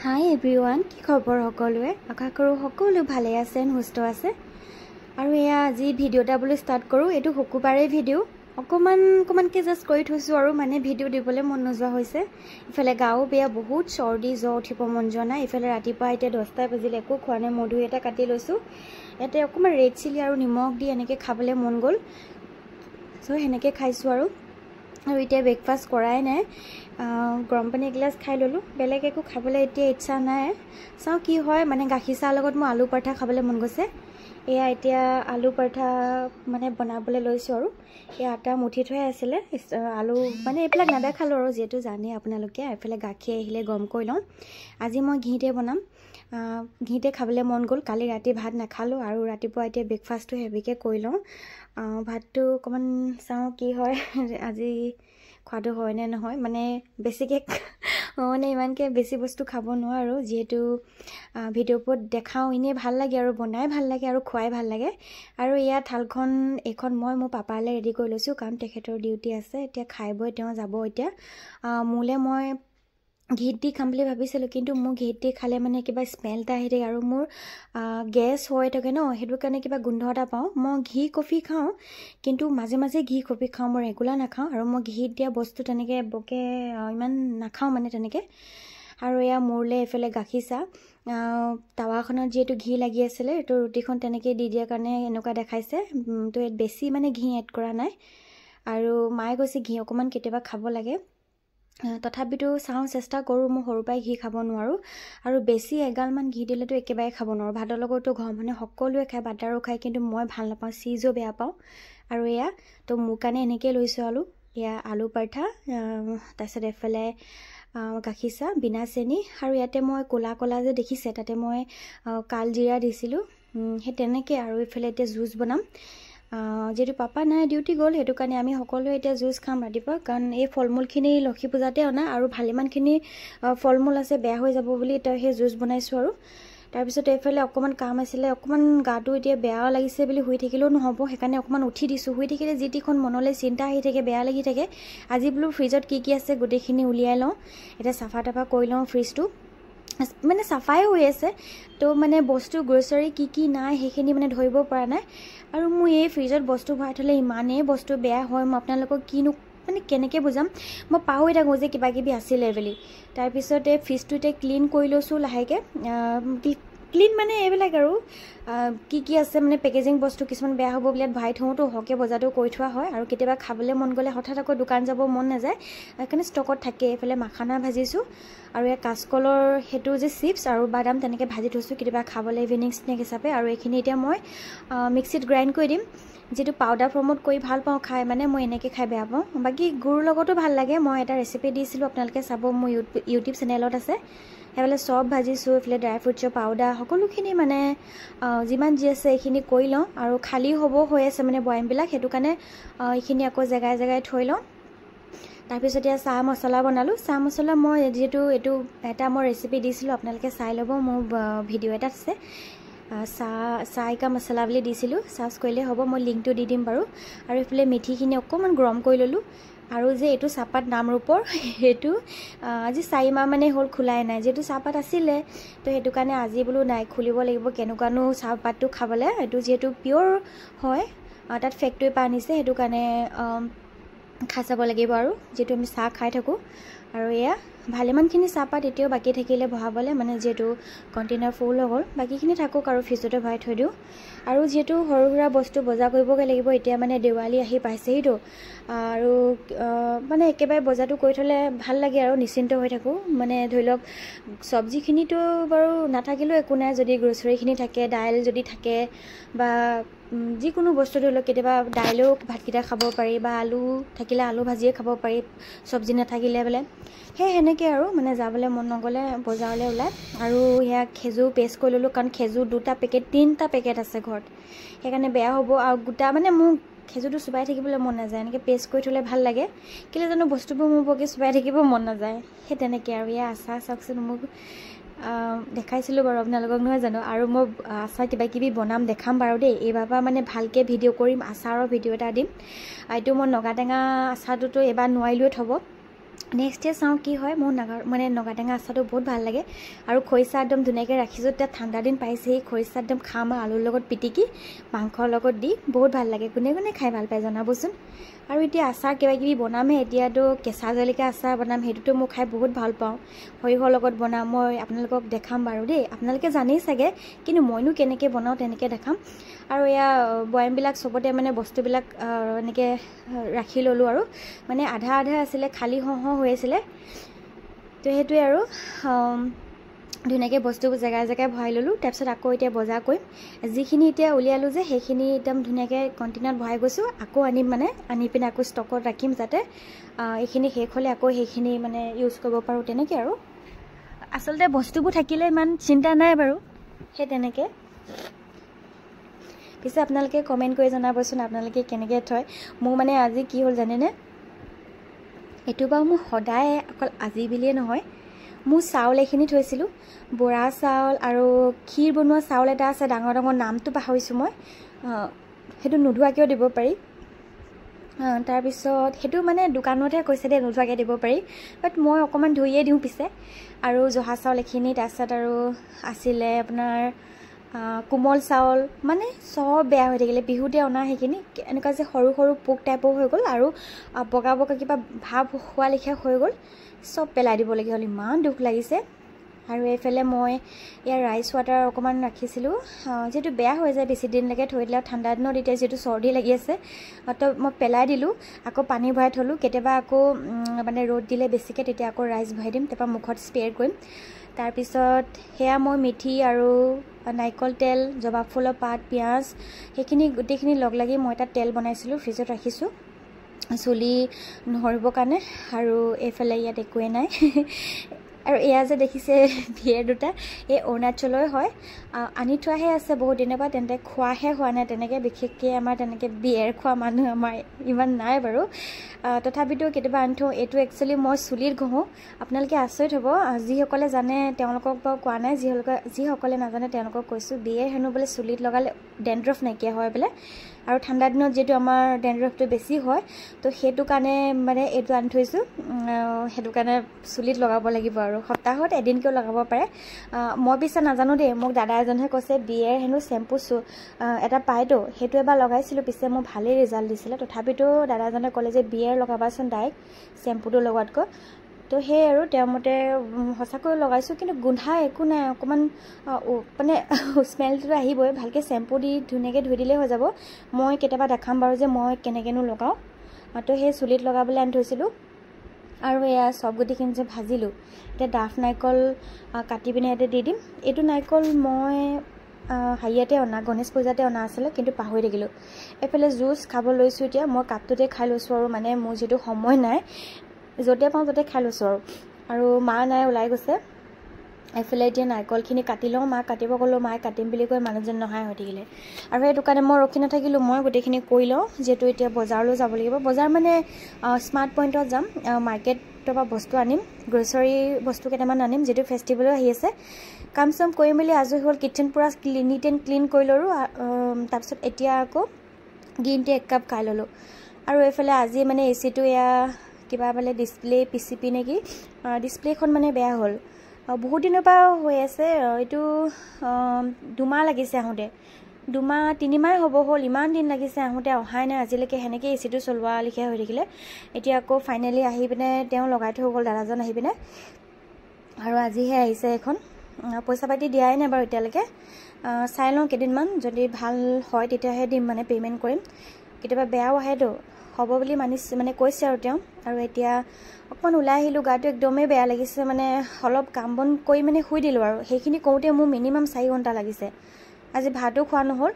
হাই everyone, কি খবৰ সকলোৱে? আশা কৰোঁ সকলো ভালে আছে, সুস্থ আছে। আৰু এয়া আজি ভিডিঅ' এটা বুলি ষ্টাৰ্ট কৰোঁ। এইটো শুকুৰবাৰে ভিডিঅ' অকণমানকৈ জাষ্ট কৰি থৈছোঁ আৰু মানে ভিডিঅ' দিবলৈ মন নোযোৱা হৈছে। ইফালে গাও বেয়া, বহুত চৰ্দি জ্বৰ, উঠিব মন যোৱা নাই। ইফালে ৰাতিপুৱা এতিয়া 10টা বাজিলে, একো খোৱা নাই। মধু এটা কাটি লৈছোঁ। ইয়াতে অকণমান ৰেড চিলি আৰু নিমখ দি এনেকৈ খাবলৈ মন গ'ল, চ' সেনেকৈ খাইছোঁ আৰু এতিয়া ব্ৰেকফাষ্ট কৰাই নাই। গৰম পানী এগিলাচ খাই ল'লোঁ। বেলেগ একো খাবলৈ এতিয়া ইচ্ছা নাই। চাওঁ কি হয়। মানে গাখীৰ চাহৰ লগত মোৰ আলু পৰঠা খাবলৈ মন গৈছে। এয়া এতিয়া আলু পৰঠা মানে বনাবলৈ লৈছোঁ আৰু এয়া আটা মুঠি থৈ আছিলে। আলু মানে এইবিলাক নেদেখালোঁ আৰু যিহেতু জানে আপোনালোকে। এইফালে গাখীৰ আহিলে গৰম কৰি লওঁ। আজি মই ঘিতে বনাম। ঘিতে খাবলৈ মন গ'ল। কালি ৰাতি ভাত নাখালোঁ আৰু ৰাতিপুৱা এতিয়া ব্ৰেকফাষ্টটো হেভিকৈ কৰি লওঁ। ভাতটো অকণমান চাওঁ কি হয় আজি খোৱাটো হয় নে নহয়। মানে বেছিকৈ মানে ইমানকৈ বেছি বস্তু খাব নোৱাৰোঁ, যিহেতু ভিডিঅ'ৰ ওপৰত দেখাওঁ। এনেই ভাল লাগে আৰু বনাই ভাল লাগে আৰু খুৱাই ভাল লাগে। আৰু ইয়াত থালখন এইখন মই মোৰ পাপালৈ ৰেডি কৰি লৈছোঁ, কাৰণ তেখেতৰ ডিউটি আছে। এতিয়া খাই বৈ তেওঁ যাব। এতিয়া মোলৈ মই ঘিত দি খাম বুলি ভাবিছিলোঁ, কিন্তু মোৰ ঘিত দি খালে মানে কিবা স্মেল এটা আহি থাকে আৰু মোৰ গেছ হৈ থাকে ন, সেইটো কাৰণে কিবা গোন্ধ এটা পাওঁ। মই ঘি কফি খাওঁ, কিন্তু মাজে মাজে ঘি কফি খাওঁ, মই ৰেগুলাৰ নাখাওঁ। আৰু মই ঘিত দিয়া বস্তু তেনেকৈ বৰকৈ ইমান নাখাওঁ মানে তেনেকৈ। আৰু এয়া মোৰলৈ এইফালে গাখীৰ চাহ। টাৱাখনত যিহেতু ঘি লাগি আছিলে, এইটো ৰুটিখন তেনেকৈ দি দিয়াৰ কাৰণে এনেকুৱা দেখাইছে। তো ইয়াত বেছি মানে ঘি এড কৰা নাই। আৰু মায়ে কৈছে ঘি অকণমান কেতিয়াবা খাব লাগে। তথাপিতো চাওঁ, চেষ্টা কৰোঁ। মই সৰুৰ পৰাই ঘি খাব নোৱাৰোঁ, আৰু বেছি এগালমান ঘি দিলেতো একেবাৰে খাব নোৱাৰোঁ। ভাতৰ লগতো ঘৰ মানে সকলোৱে খায়, বাটাৰো খায়, কিন্তু মই ভাল নাপাওঁ, চীজো বেয়া পাওঁ। আৰু এয়া তো মোৰ কাৰণে এনেকৈ লৈছোঁ আলু। এয়া আলু পৰঠা, তাৰপিছত এইফালে গাখীৰ চাহ বিনা চেনি। আৰু ইয়াতে মই ক'লা যে দেখিছে, তাতে মই কালজিৰা দিছিলোঁ, সেই তেনেকৈ। আৰু এইফালে এতিয়া জুচ বনাম। যিহেতু পাপা নাই, ডিউটি গ'ল, সেইটো কাৰণে আমি সকলোৱে এতিয়া জুচ খাম ৰাতিপুৱা। কাৰণ এই ফল মূলখিনি লক্ষী পূজাতে অনা, আৰু ভালেমানখিনি ফল মূল আছে, বেয়া হৈ যাব বুলি তই সেই জুচ বনাইছোঁ। আৰু তাৰপিছত এইফালে অকণমান কাম আছিলে, অকণমান গাটো এতিয়া বেয়া লাগিছে বুলি শুই থাকিলেও নহ'ব, সেইকাৰণে অকণমান উঠি দিছোঁ। শুই থাকিলে যি টিখন মনলৈ চিন্তা আহি থাকে, বেয়া লাগি থাকে। আজি বোলো ফ্ৰিজত কি আছে গোটেইখিনি উলিয়াই লওঁ। এতিয়া চাফা তাফা কৰি লওঁ। ফ্ৰিজটো মানে চাফাই হৈ আছে, তো মানে বস্তু গ্ৰ'চাৰী কি নাই সেইখিনি মানে ধৰিব পৰা নাই। আৰু মোৰ এই ফ্ৰিজত বস্তু ভৰাই থ'লে ইমানেই বস্তু বেয়া হয়, মই আপোনালোকক কিনো মানে কেনেকৈ বুজাম। মই পাহৰি থাকোঁ যে কিবা কিবি আছিলে বুলি। তাৰপিছত এই ফ্ৰিজটো এতিয়া ক্লিন কৰি লৈছোঁ লাহেকৈ। ক্লিন মানে এইবিলাক আৰু কি আছে মানে পেকেজিং বস্তু কিছুমান বেয়া হ'ব বুলি ইয়াত ভৰাই থওঁতো, সৰহকৈ বজাৰটো কৰি থোৱা হয়। আৰু কেতিয়াবা খাবলৈ মন গ'লে হঠাৎ আকৌ দোকান যাব মন নাযায়, সেইকাৰণে ষ্টকত থাকে। এইফালে মাখানা ভাজিছোঁ, আৰু এই কাচকলৰ সেইটো যে চিপছ আৰু বাদাম তেনেকৈ ভাজি থৈছোঁ, কেতিয়াবা খাবলৈ ইভিনিং স্নেক হিচাপে। আৰু এইখিনি এতিয়া মই মিক্সিত গ্ৰাইণ্ড কৰি দিম। যিটো পাউডাৰ ফৰ্মত কৰি ভাল পাওঁ খাই, মানে মই এনেকৈ খাই বেয়া পাওঁ। বাকী গুড়ৰ লগতো ভাল লাগে। মই এটা ৰেচিপি দিছিলোঁ, আপোনালোকে চাব, মোৰ ইউটিউব চেনেলত আছে। সেইফালে চব ভাজিছোঁ, এইফালে ড্ৰাই ফ্ৰুটছৰ পাউডাৰ, সকলোখিনি মানে যিমান যি আছে এইখিনি কৰি লওঁ। আৰু খালী হৈ আছে মানে বৈয়ামবিলাক, সেইটো কাৰণে এইখিনি আকৌ জেগাই জেগাই থৈ লওঁ। তাৰপিছত এতিয়া চাহ মছলা বনালোঁ। চাহ মছলা মই যিহেতু এইটো এটা মই ৰেচিপি দিছিলোঁ, আপোনালোকে চাই ল'ব, মোৰ ভিডিঅ' এটাত আছে। চাহ কা মছলা বুলি দিছিলোঁ, চাৰ্চ কৰিলে হ'ব, মই লিংকটো দি দিম বাৰু। আৰু এইফালে মেথিখিনি অকণমান গৰম কৰি ল'লোঁ। আৰু যে এইটো চাহপাত নামৰূপৰ, সেইটো আজি 4 মাহ মানে হ'ল খোলাই নাই। যিহেতু চাহপাত আছিলে, তো সেইটো কাৰণে আজি বোলো নাই, খুলিব লাগিব, কেনেকুৱানো চাহপাতটো খাবলৈ। এইটো যিহেতু পিয়'ৰ হয়, তাত ফেক্টৰীৰ পৰা আনিছে, সেইটো কাৰণে খাই চাব লাগিব। আৰু যিহেতু আমি চাহ খাই থাকোঁ। আৰু এয়া ভালেমানখিনি চাহপাত এতিয়াও বাকী থাকিলে বহাবলৈ, মানে যিহেতু কণ্টেইনাৰ ফুল হৈ গ'ল, বাকীখিনি থাকক আৰু ফ্ৰিজতে ভৰাই থৈ দিওঁ। আৰু যিহেতু সৰু সুৰা বস্তু বজাৰ কৰিবগৈ লাগিব, এতিয়া মানে দেৱালী আহি পাইছেহিতো। আৰু মানে একেবাৰে বজাৰটো কৰি থ'লে ভাল লাগে আৰু নিশ্চিন্ত হৈ থাকোঁ। মানে ধৰি লওক চব্জিখিনিতো বাৰু নাথাকিলেও একো নাই, যদি গ্ৰ'চাৰীখিনি থাকে, দাইল যদি থাকে, বা যিকোনো বস্তু ধৰি লওক, কেতিয়াবা দাইলেও ভাতকেইটা খাব পাৰি, বা আলু থাকিলে আলু ভাজিয়ে খাব পাৰি, চব্জি নাথাকিলে বোলে। সেনেকৈ আৰু মানে যাবলৈ মন নগ'লে বজাৰলৈ ওলাই। আৰু সেয়া খেজুৰ পেষ্ট কৰি ল'লোঁ, কাৰণ খেজুৰ 3টা পেকেট আছে ঘৰত, সেইকাৰণে বেয়া হ'ব। আৰু গোটা মানে মোক খেজুৰটো চুবাই থাকিবলৈ মন নাযায়, এনেকৈ পেষ্ট কৰি থ'লে ভাল লাগে। কেলৈ জানো বস্তুবোৰ মোৰ বৰকৈ চুবাই থাকিব মন নাযায়, সেই তেনেকৈ। আৰু এয়া আচাৰ চাওকচোন, মোক দেখাইছিলোঁ বাৰু আপোনালোকক, নহয় জানো। আৰু মই আচাৰ কিবা কিবি বনাম, দেখাম বাৰু দেই। এইবাৰ পৰা মানে ভালকৈ ভিডিঅ' কৰিম, আচাৰৰ ভিডিঅ' এটা দিম। এইটো মই নগাটেঙা আচাৰটোতো এইবাৰ নোৱাৰিলোৱে থ'ব, নেক্সট ডে চাওঁ কি হয়। মোৰ মানে নগাটেঙা আচাৰটো বহুত ভাল লাগে আৰু খৰিচা একদম ধুনীয়াকৈ ৰাখিছোঁ। এতিয়া ঠাণ্ডা দিন পাইছেহি, খৰিচা একদম খাম আৰু আলুৰ লগত পিটিকি মাংসৰ লগত দি বহুত ভাল লাগে। কোনে কোনে খাই ভাল পায় জনাবচোন। আৰু এতিয়া আচাৰ কিবাকিবি বনামহে। এতিয়াতো কেঁচা জলকীয়া আচাৰ বনাম, সেইটোতো মই খাই বহুত ভাল পাওঁ। সৰিয়হৰ লগত বনাম, মই আপোনালোকক দেখাম বাৰু দেই। আপোনালোকে জানেই চাগে, কিন্তু মইনো কেনেকৈ বনাওঁ তেনেকৈ দেখাম। আৰু এয়া বয়ামবিলাক চবতে মানে বস্তুবিলাক এনেকৈ ৰাখি ল'লোঁ আৰু মানে আধা আধা আছিলে, খালী হওঁ হৈ আছিলে। তো সেইটোৱে আৰু ধুনীয়াকৈ বস্তুবোৰ জেগাই জেগাই ভৰাই ল'লোঁ। তাৰপিছত আকৌ এতিয়া বজাৰ কৰিম। যিখিনি এতিয়া উলিয়ালোঁ যে সেইখিনি একদম ধুনীয়াকৈ কণ্টেইনাৰত ভৰাই গৈছোঁ। আকৌ আনিম, মানে আনি পিনে আকৌ ষ্টকত ৰাখিম, যাতে এইখিনি শেষ হ'লে আকৌ সেইখিনি মানে ইউজ কৰিব পাৰোঁ। তেনেকৈ আৰু আচলতে বস্তুবোৰ থাকিলে ইমান চিন্তা নাই বাৰু, সেই তেনেকৈ। পিছে আপোনালোকে কমেণ্ট কৰি জনাবচোন আপোনালোকে কেনেকৈ থয়। মোৰ মানে আজি কি হ'ল জানেনে, এইটো বাৰু মোৰ সদায়, অকল আজি বুলিয়ে নহয়। মোৰ চাউল এইখিনি থৈছিলোঁ, বৰা চাউল আৰু ক্ষীৰ বনোৱা চাউল এটা আছে ডাঙৰ ডাঙৰ, নামটো পাহৰিছোঁ মই। সেইটো নোধোৱাকৈও দিব পাৰি। তাৰপিছত সেইটো মানে দোকানতহে কৈছে দেই নোধোৱাকৈ দিব পাৰি, বাট মই অকণমান ধুইয়ে দিওঁ পিছে। আৰু জহা চাউল এইখিনি, তাৰপিছত আৰু আছিলে আপোনাৰ কোমল চাউল, মানে চব বেয়া হৈ থাকিলে বিহুতে অনা। সেইখিনি এনেকুৱা যে সৰু সৰু পোক টাইপৰ হৈ গ'ল আৰু বগা বগা কিবা ভাৱ হোৱা লেখীয়া হৈ গ'ল। চব পেলাই দিবলগীয়া হ'ল, ইমান দুখ লাগিছে। আৰু এইফালে মই ইয়াৰ ৰাইচ ৱাটাৰ অকণমান ৰাখিছিলোঁ, যিহেতু বেয়া হৈ যায় বেছি দিনলৈকে থৈ দিলে। ঠাণ্ডা দিনত এতিয়া যিহেতু চৰ্দি লাগি আছে, তো মই পেলাই দিলোঁ। আকৌ পানী ভৰাই থ'লোঁ, কেতিয়াবা আকৌ মানে ৰ'দ দিলে বেছিকৈ, তেতিয়া আকৌ ৰাইচ ভৰাই দিম, তাৰপৰা মুখত স্প্ৰে কৰিম। তাৰপিছত সেয়া মই মেথি আৰু নাৰিকল তেল, জবা ফুলৰ পাত, পিঁয়াজ, সেইখিনি গোটেইখিনি লগ লাগি মই এটা তেল বনাইছিলোঁ, ফ্ৰিজত ৰাখিছোঁ চুলি নসৰিবৰ কাৰণে। আৰু এইফালে ইয়াত একোৱেই নাই। আৰু এয়া যে দেখিছে বিয়েৰ দুটা, এই অৰুণাচলৰ হয়, আনি থোৱাহে আছে বহুত দিনৰ পৰা, তেন্তে খোৱাহে হোৱা নাই তেনেকৈ। বিশেষকৈ আমাৰ তেনেকৈ বিয়েৰ খোৱা মানুহ আমাৰ ইমান নাই বাৰু, তথাপিতো কেতিয়াবা আনি থওঁ। এইটো একচুৱেলি মই চুলিত ঘঁহোঁ। আপোনালোকে আচৰিত হ'ব, যিসকলে জানে তেওঁলোকক বাৰু কোৱা নাই, যিসকলে নাজানে তেওঁলোকক কৈছোঁ। বিয়েৰ হেনো বোলে চুলিত লগালে ডেণ্ড্ৰফ নাইকিয়া হয় বোলে। আৰু ঠাণ্ডা দিনত যিহেতু আমাৰ ডেণ্ড্ৰফটো বেছি হয়, তো সেইটো কাৰণে মানে এইটো আনি থৈছোঁ। সেইটো কাৰণে চুলিত লগাব লাগিব আৰু সপ্তাহত এদিনকৈও লগাব পাৰে। মই পিছে নাজানো দেই, মোক দাদা এজনহে কৈছে বিয়েৰ হেনো চেম্পু এটা পায়তো, সেইটো এবাৰ লগাইছিলোঁ, পিছে মোৰ ভালেই ৰিজাল্ট দিছিলে। তথাপিতো দাদাজনে ক'লে যে বিয়েৰ লগাবাচোন ডাইৰেক্ট চেম্পুটো লগোৱাতকৈ। তো সেই আৰু তেওঁৰ মতে সঁচাকৈ লগাইছোঁ, কিন্তু গোন্ধাই একো নাই। অকণমান মানে স্মেলটো আহিবই, ভালকৈ চেম্পু দি ধুনীয়াকৈ ধুই দিলেই হৈ যাব। মই কেতিয়াবা দেখাম বাৰু যে মই কেনেকৈনো লগাওঁ। তো সেই চুলিত লগাবলৈ আনি থৈছিলোঁ। আৰু এয়া চব গুটিখিনি যে ভাজিলোঁ, এতিয়া ডাঠ নাৰিকল কাটি পিনে ইয়াতে দি দিম। এইটো নাৰিকল মই হেৰিয়াতে অনা, গণেশ পূজাতে অনা আছিলে, কিন্তু পাহৰি থাকিলোঁ। এইফালে জুচ খাব লৈছোঁ এতিয়া। মই কাপটোতে খাই লৈছোঁ আৰু মানে মোৰ যিটো সময় নাই, য'তে পাওঁ ত'তে খাই লৈছোঁ আৰু মা নাই, ওলাই গৈছে। এইফালে এতিয়া নাৰিকলখিনি কাটি লওঁ, মাক কাটিব ক'লোঁ, মায়ে কাটিম বুলি কৈ মানুহজন নহাই হৈ থাকিলে। আৰু সেইটো কাৰণে মই ৰখি নাথাকিলোঁ, মই গোটেইখিনি কৰি লওঁ, যিহেতু এতিয়া বজাৰলৈ যাব লাগিব। বজাৰ মানে স্মাৰ্ট পইণ্টত যাম, মাৰ্কেটৰ পৰা বস্তু আনিম, গ্ৰ'চাৰী বস্তু কেইটামান আনিম, যিহেতু ফেষ্টিভেলো আহি আছে। কাম চাম কৰি মেলি আজৰি হ'ল, কিটচেন পূৰা নিট এণ্ড ক্লিন কৰি ল'লোঁ। তাৰপিছত এতিয়া আকৌ গ্ৰীণ টি 1 কাপ খাই ল'লোঁ। আৰু এইফালে আজি মানে এচিটো এয়া কিবা বোলে ডিছপ্লে পিচিপি নেকি, ডিছপ্লেখন মানে বেয়া হ'ল। বহুত দিনৰ পৰা হৈ আছে, এইটো 2 মাহ লাগিছে আহোঁতে, 2 মাহ 3 মাহ হ'ব হ'ল। ইমান দিন লাগিছে আহোঁতে, অহাই নাই আজিলৈকে। সেনেকৈ এচিটো চলোৱা লিখীয়া হৈ থাকিলে। এতিয়া আকৌ ফাইনেলি আহি পিনে তেওঁ লগাই থৈ গ'ল, দাদাজন আহি পিনে। আৰু আজিহে আহিছে এখন। পইচা পাতি দিয়াই নাই বাৰু এতিয়ালৈকে, চাই লওঁ কেইদিনমান, যদি ভাল হয় তেতিয়াহে দিম, মানে পে'মেণ্ট কৰিম। কেতিয়াবা বেয়াও আহেতো, হ'ব বুলি মানে কৈছে আৰু তেওঁ। আৰু এতিয়া অকণমান ওলাই আহিলোঁ, গাটো একদমেই বেয়া লাগিছে, মানে অলপ কাম বন কৰি মানে শুই দিলোঁ। আৰু সেইখিনি কৰোঁতে মোৰ মিনিমাম 4 ঘণ্টা লাগিছে। আজি ভাতো খোৱা নহ'ল।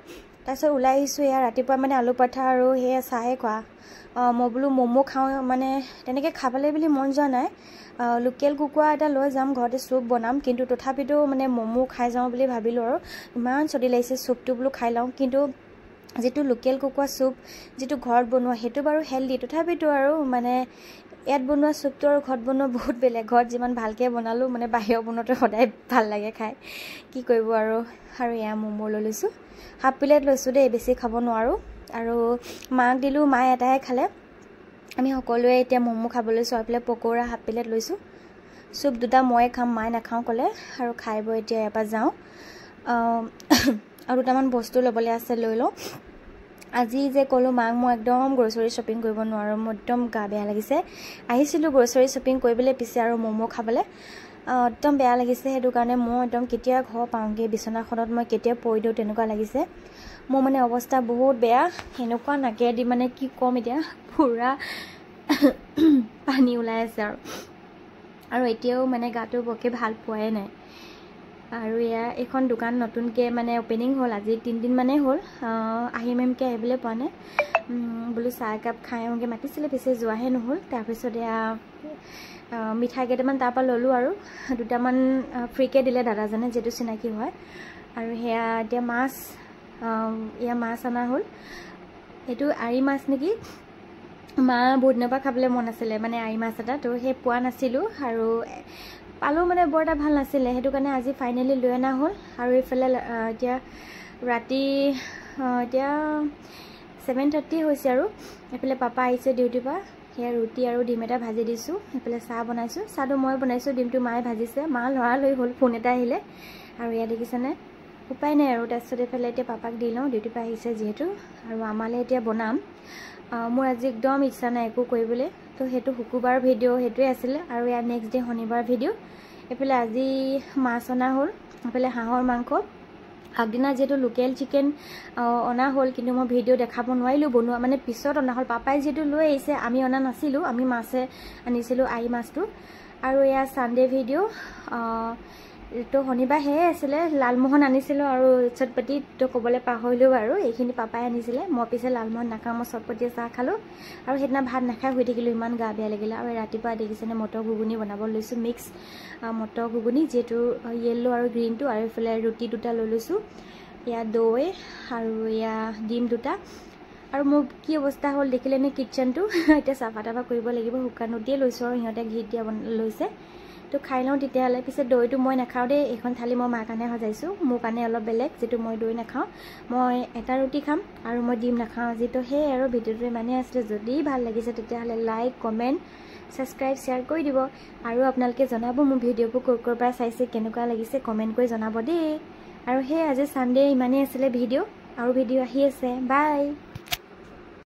তাৰপিছত ওলাই আহিছোঁ, এয়া ৰাতিপুৱা মানে আলু পৰঠা আৰু সেয়া চাহে খোৱা। মই বোলো ম'ম' খাওঁ, মানে তেনেকৈ খাবলৈ বুলি মন যোৱা নাই। লোকেল কুকুৰা এটা লৈ যাম, ঘৰতে চুপ বনাম, কিন্তু তথাপিতো মানে ম'ম' খাই যাওঁ বুলি ভাবিলোঁ। আৰু ইমান চৰ্দি লাগিছে, চুপটো বোলো খাই লওঁ। কিন্তু যিটো লোকেল কুকুৰা চুপ, যিটো ঘৰত বনোৱা, সেইটো বাৰু হেল্ডি, তথাপিতো আৰু মানে ইয়াত বনোৱা চুপটো আৰু ঘৰত বনোৱা বহুত বেলেগ। ঘৰত যিমান ভালকৈ বনালোঁ, মানে বাহিৰৰ বনোৱাটো সদায় ভাল লাগে খাই, কি কৰিব আৰু। আৰু এয়া ম'ম' লৈ লৈছোঁ, হাফ প্লেট লৈছোঁ দেই, বেছি খাব নোৱাৰোঁ। আৰু মাক দিলোঁ, মায়ে এটাহে খালে। আমি সকলোৱে এতিয়া ম'ম' খাবলৈ চোৱা পেলাই পকোৰা হাফ প্লেট লৈছোঁ চুপ দুটা ময়ে খাম মায়ে নাখাওঁ ক'লে আৰু খাই বৈ এতিয়া ইয়াৰ পৰা যাওঁ আৰু দুটামান বস্তু ল'বলৈ আছে লৈ লওঁ আজি যে ক'লোঁ মাক মই একদম গ্ৰ'চাৰী শ্বপিং কৰিব নোৱাৰোঁ মোৰ একদম গা বেয়া লাগিছে আহিছিলোঁ গ্ৰ'চাৰী শ্বপিং কৰিবলৈ পিছে আৰু ম'ম' খাবলৈ একদম বেয়া লাগিছে সেইটো কাৰণে মই একদম কেতিয়া ঘৰ পাওঁগৈ বিচনাখনত মই কেতিয়া পৰি দিওঁ তেনেকুৱা লাগিছে মোৰ মানে অৱস্থা বহুত বেয়া এনেকুৱা নাকেদি মানে কি ক'ম এতিয়া পুৰা পানী ওলাই আছে আৰু এতিয়াও মানে গাটো বৰকৈ ভাল পোৱাই নাই আৰু এইখন দোকান নতুনকৈ মানে অপেনিং হ'ল আজি 3 দিন মানেই হ'ল আহিম আহিবলৈ পোৱা নাই বোলো চাহ একাপ খাই আহোঁগৈ মাতিছিলে পিছে যোৱাহে নহ'ল তাৰপিছত মিঠাই কেইটামান তাৰ পৰা ল'লোঁ আৰু দুটামান ফ্ৰীকৈ দিলে দাদাজনে যিহেতু চিনাকি হয় আৰু এতিয়া মাছ মাছ অনা হ'ল এইটো আৰি মাছ নেকি মা বহুত দিনৰ পৰা খাবলৈ মন আছিলে মানে আৰি মাছ এটা তো সেই পোৱা নাছিলোঁ আৰু পালোঁ মানে বৰ এটা ভাল নাছিলে সেইটো কাৰণে আজি ফাইনেলি লৈ অনা হ'ল আৰু এইফালে এতিয়া ৰাতি এতিয়া 7:30 হৈছে আৰু এইফালে পাপা আহিছে ডিউটিৰ পৰা সেয়া ৰুটি আৰু ডিম এটা ভাজি দিছোঁ এইফালে চাহ বনাইছোঁ চাহটো মই বনাইছোঁ ডিমটো মায়ে ভাজিছে মা লৰালৰি হ'ল ফোন এটা আহিলে আৰু দেখিছেনে উপায় নাই আৰু তাৰপিছত এইফালে এতিয়া পাপাক দি লওঁ ডিউটিৰ পৰা আহিছে যিহেতু আৰু আমালৈ এতিয়া বনাম মোৰ আজি একদম ইচ্ছা নাই একো কৰিবলৈ তো সেইটো শুকুৰবাৰ ভিডিঅ' সেইটোৱে আছিলে আৰু নেক্সট ডে শনিবাৰ ভিডিঅ' এইফালে আজি মাছ অনা হ'ল এইফালে হাঁহৰ মাংস আগদিনা যিহেতু লোকেল চিকেন অনা হ'ল কিন্তু মই ভিডিঅ' দেখাব নোৱাৰিলোঁ বনোৱা মানে পিছত অনা হ'ল পাপাই যিহেতু লৈ আহিছে আমি অনা নাছিলোঁ আমি মাছে আনিছিলোঁ আৰি মাছটো আৰু ছানডে ভিডিঅ' তো শনিবাৰ সেয়ে আছিলে লালমোহন আনিছিলোঁ আৰু চটপটি তো ক'বলৈ পাহৰিলোঁ বাৰু এইখিনি পাপাই আনিছিলে মই পিছে লালমোহন নাখাওঁ মই চটপটিয়ে চাহ খালোঁ আৰু সেইদিনা ভাত নাখাই শুই থাকিলোঁ ইমান গা বেয়া লাগিলে আৰু ৰাতিপুৱা দেখিছেনে মটৰ ঘুগুনি বনাব লৈছোঁ মিক্স মটৰ ঘুগুনি যিহেতু য়েল্লো আৰু গ্ৰীণটো আৰু এইফালে ৰুটি দুটা লৈ লৈছোঁ দৈ আৰু ডিম দুটা আৰু মোৰ কি অৱস্থা হ'ল দেখিলেনে কিটচেনটো এতিয়া চাফা তাফা কৰিব লাগিব শুকান ৰুটিয়ে লৈছোঁ আৰু সিহঁতে ঘি দিয়া লৈছে তো খাই লওঁ তেতিয়াহ'লে পিছে দৈটো মই নাখাওঁ দেই এইখন থালি মই মাৰ কাৰণে সজাইছোঁ মোৰ কাৰণে অলপ বেলেগ যিটো মই দৈ নাখাওঁ মই এটা ৰুটি খাম আৰু মই ডিম নাখাওঁ যিটো সেই আৰু ভিডিঅ'টো ইমানেই আছিলে যদি ভাল লাগিছে তেতিয়াহ'লে লাইক কমেণ্ট ছাবস্ক্ৰাইব শ্বেয়াৰ কৰি দিব আৰু আপোনালোকে জনাব মোৰ ভিডিঅ'বোৰ ক'ৰ পৰা চাইছে কেনেকুৱা লাগিছে কমেণ্ট কৰি জনাব দেই আৰু আজি ছানডে ইমানেই আছিলে ভিডিঅ' আৰু ভিডিঅ' আহি আছে বাই